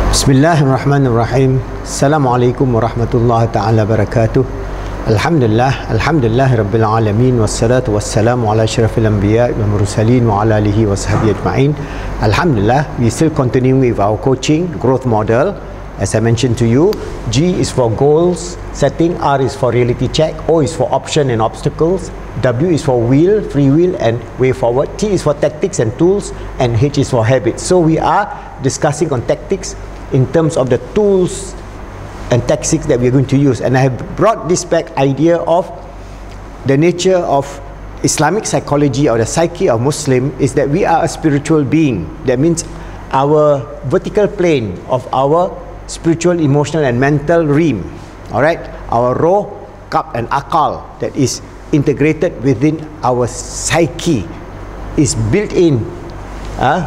Bismillahirrahmanirrahim. Assalamualaikum warahmatullahi ta'ala wabarakatuh. Alhamdulillah Rabbil Alamin. Wassalatu wassalamu ala asyrafil anbiya wal mursalin wa ala alihi wa sahbihi ajma'in. Alhamdulillah, we still continuing with our coaching growth model. As I mentioned to you, G is for goals setting, R is for reality check, O is for option and obstacles, W is for will, free will and way forward, T is for tactics and tools, and H is for habits. So we are discussing on tactics in terms of the tools and tactics that we are going to use. And I have brought this back idea of the nature of Islamic psychology or the psyche of Muslim is that we are a spiritual being. That means our vertical plane of our spiritual, emotional and mental realm, alright, our raw, qab and akal that is integrated within our psyche is built in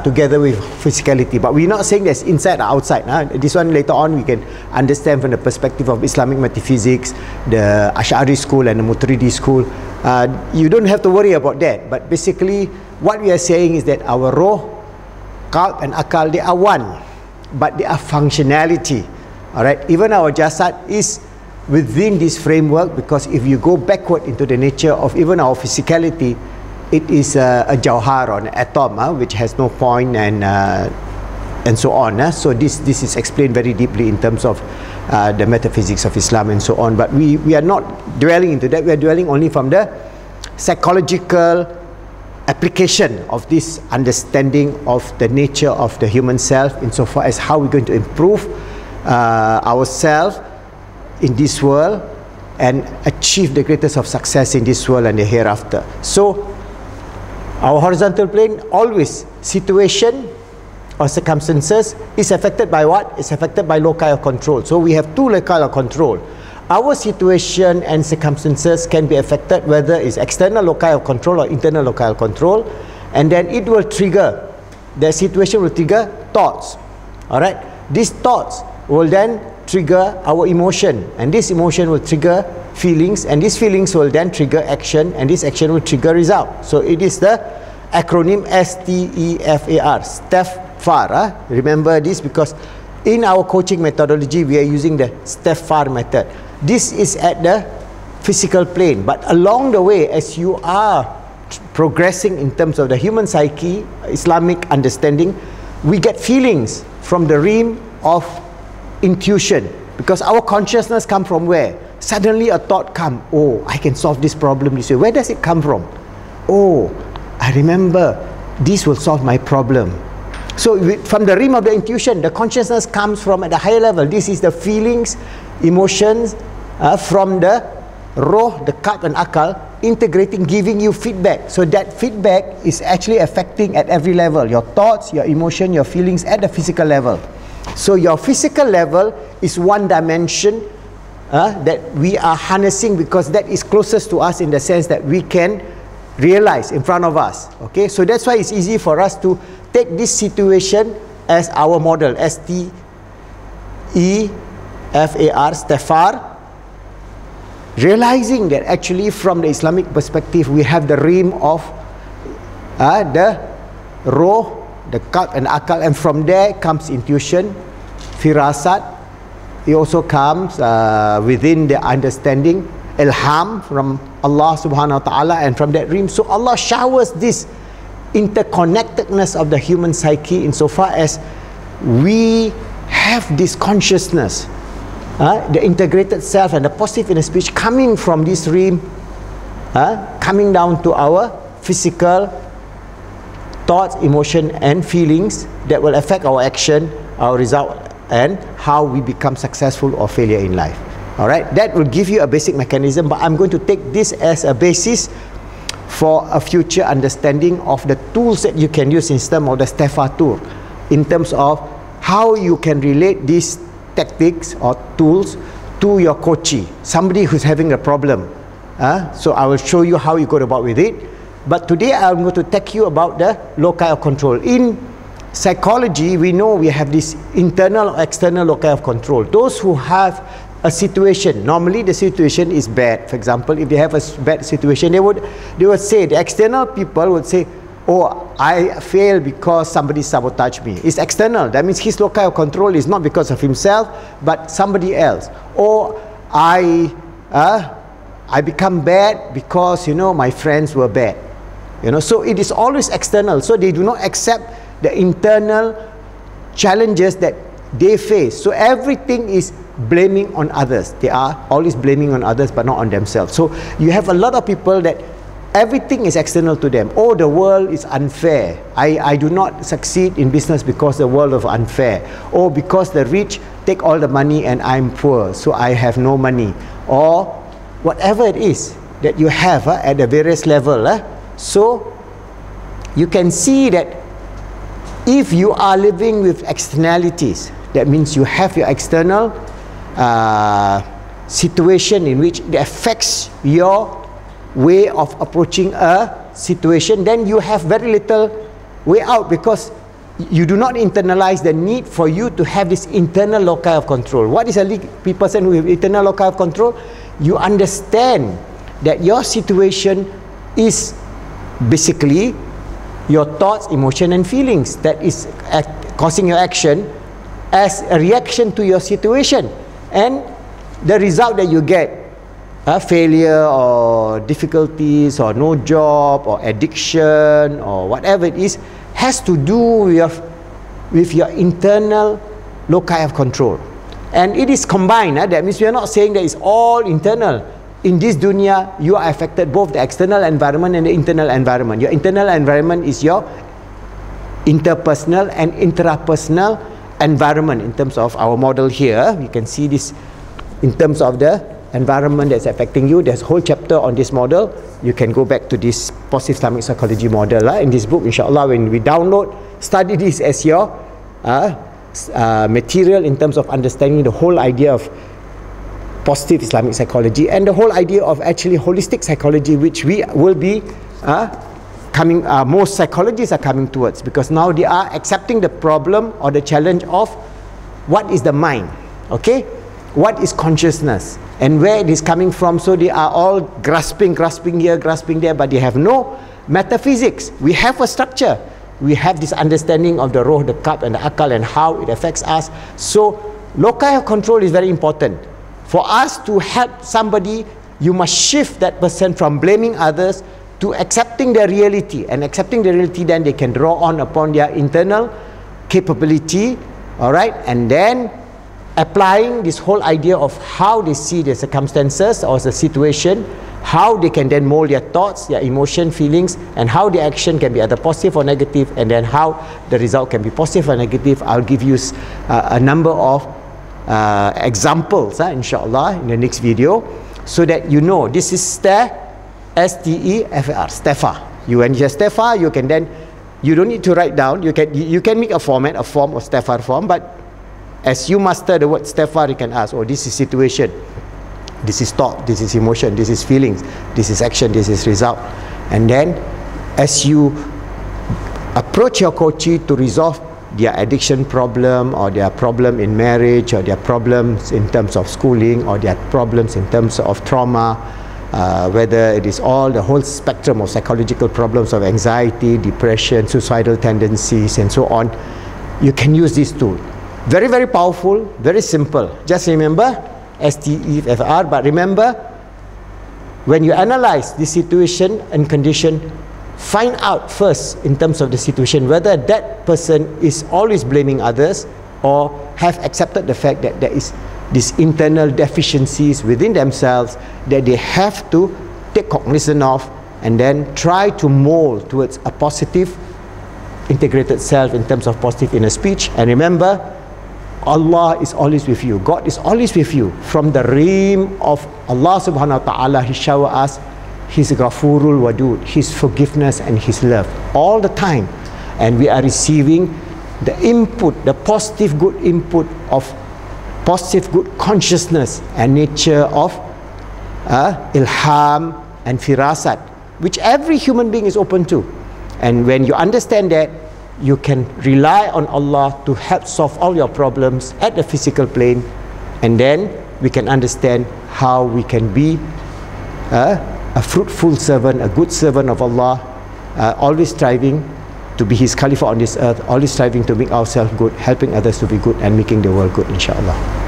together with physicality. But we're not saying that's inside or outside. This one later on we can understand from the perspective of Islamic metaphysics, the Ash'ari school and the Maturidi school. You don't have to worry about that. But basically what we are saying is that our raw, qalb and akal, they are one, but they are functionality. Alright, even our jasad is within this framework, because if you go backward into the nature of even our physicality, it is a jawhar or an atom, which has no point and so on. So this is explained very deeply in terms of the metaphysics of Islam and so on. But we are not dwelling into that. We are dwelling only from the psychological application of this understanding of the nature of the human self, insofar as how we're going to improve ourselves in this world and achieve the greatest of success in this world and the hereafter. So our horizontal plane, always situation or circumstances is affected by what? It's affected by loci of control. So we have two loci of control. Our situation and circumstances can be affected whether it's external loci of control or internal loci of control, and then it will trigger, the situation will trigger thoughts. Alright, these thoughts will then trigger our emotion, and this emotion will trigger feelings, and these feelings will then trigger action, and this action will trigger result. So it is the acronym STEFAR, STEFAR. Remember this, because in our coaching methodology we are using the STEFAR method. This is at the physical plane, but along the way, as you are progressing in terms of the human psyche, Islamic understanding, we get feelings from the realm of intuition, because our consciousness come from where? Suddenly a thought come, oh, I can solve this problem this way. Where does it come from? Oh, I remember this will solve my problem. So from the realm of the intuition, the consciousness comes from at a higher level. This is the feelings, emotions from the raw, the qalb and akal, integrating, giving you feedback. So that feedback is actually affecting at every level, your thoughts, your emotion, your feelings at the physical level. So your physical level is one dimension that we are harnessing, because that is closest to us in the sense that we can realize in front of us. Okay, so that's why it's easy for us to take this situation as our model, STEFAR, STEFAR, realizing that actually from the Islamic perspective we have the realm of the raw, the qalb and akal, and from there comes intuition, firasat. It also comes within the understanding, ilham from Allah subhanahu wa ta'ala, and from that realm. So Allah showers this interconnectedness of the human psyche insofar as we have this consciousness, the integrated self and the positive inner speech coming from this realm, coming down to our physical thoughts, emotion and feelings that will affect our action, our result, and how we become successful or failure in life. Alright, that will give you a basic mechanism, but I'm going to take this as a basis for a future understanding of the tools that you can use in terms of the STEFAR tool, in terms of how you can relate these tactics or tools to your coachee, somebody who's having a problem. So I will show you how you go about with it. But today I'm going to take you about the loci of control. In psychology, we know we have this internal or external loci of control. Those who have a situation, normally the situation is bad. For example, if they have a bad situation, they would say, the external people would say, Or I fail because somebody sabotaged me. It's external. That means his locus of control is not because of himself, but somebody else. Or I become bad because, you know, my friends were bad. You know, so it is always external. So they do not accept the internal challenges that they face. So everything is blaming on others. They are always blaming on others, but not on themselves. So you have a lot of people that everything is external to them. Oh, the world is unfair. I do not succeed in business because the world is unfair. Or because the rich take all the money and I'm poor, so I have no money. Or whatever it is that you have at the various level. So you can see that if you are living with externalities, that means you have your external situation in which it affects your way of approaching a situation, then you have very little way out, because you do not internalize the need for you to have this internal locus of control. What is a person who has internal locus of control? You understand that your situation is basically your thoughts, emotion and feelings that is causing your action as a reaction to your situation, and the result that you get, failure or difficulties or no job or addiction or whatever it is, has to do with your internal locus of control. And it is combined. That means we are not saying that it's all internal. In this dunya, you are affected both the external environment and the internal environment. Your internal environment is your interpersonal and intrapersonal environment. In terms of our model here, you can see this in terms of the environment that's affecting you. There's a whole chapter on this model. You can go back to this positive Islamic psychology model in this book. Inshallah, when we download, study this as your material in terms of understanding the whole idea of positive Islamic psychology and the whole idea of actually holistic psychology, which we will be most psychologists are coming towards, because now they are accepting the problem or the challenge of what is the mind, okay, what is consciousness and where it is coming from. So they are all grasping here, grasping there, but they have no metaphysics. We have a structure, we have this understanding of the roh, the qalb and the akal and how it affects us. So locus of control is very important. For us to help somebody, you must shift that person from blaming others to accepting the reality. And accepting the reality, then they can draw on upon their internal capability, all right, and then applying this whole idea of how they see the circumstances or the situation, how they can then mold their thoughts, their emotion, feelings, and how the action can be either positive or negative, and then how the result can be positive or negative. I'll give you a number of examples inshallah in the next video, so that you know this is STEFAR, STEFAR. When you have STEFAR, you can then, you don't need to write down, you can make a form of STEFAR form, but as you master the word STEFAR, you can ask, oh, this is situation, this is thought, this is emotion, this is feelings, this is action, this is result. And then as you approach your coachee to resolve their addiction problem, or their problem in marriage, or their problems in terms of schooling, or their problems in terms of trauma, whether it is all the whole spectrum of psychological problems of anxiety, depression, suicidal tendencies and so on, you can use this tool. Very, very powerful, very simple. Just remember STEFAR, but remember, when you analyze the situation and condition, find out first in terms of the situation whether that person is always blaming others, or have accepted the fact that there is these internal deficiencies within themselves that they have to take cognizance of, and then try to mold towards a positive integrated self in terms of positive inner speech. And remember, Allah is always with you. God is always with you. From the realm of Allah subhanahu wa ta'ala, He shower us His Ghafurul Wadud, His forgiveness and His love all the time. And we are receiving the input, the positive good input of positive good consciousness and nature of ilham and firasat, which every human being is open to. And when you understand that, you can rely on Allah to help solve all your problems at the physical plane, and then we can understand how we can be a fruitful servant, a good servant of Allah always striving to be His Khalifa on this earth, always striving to make ourselves good, helping others to be good, and making the world good, inshallah.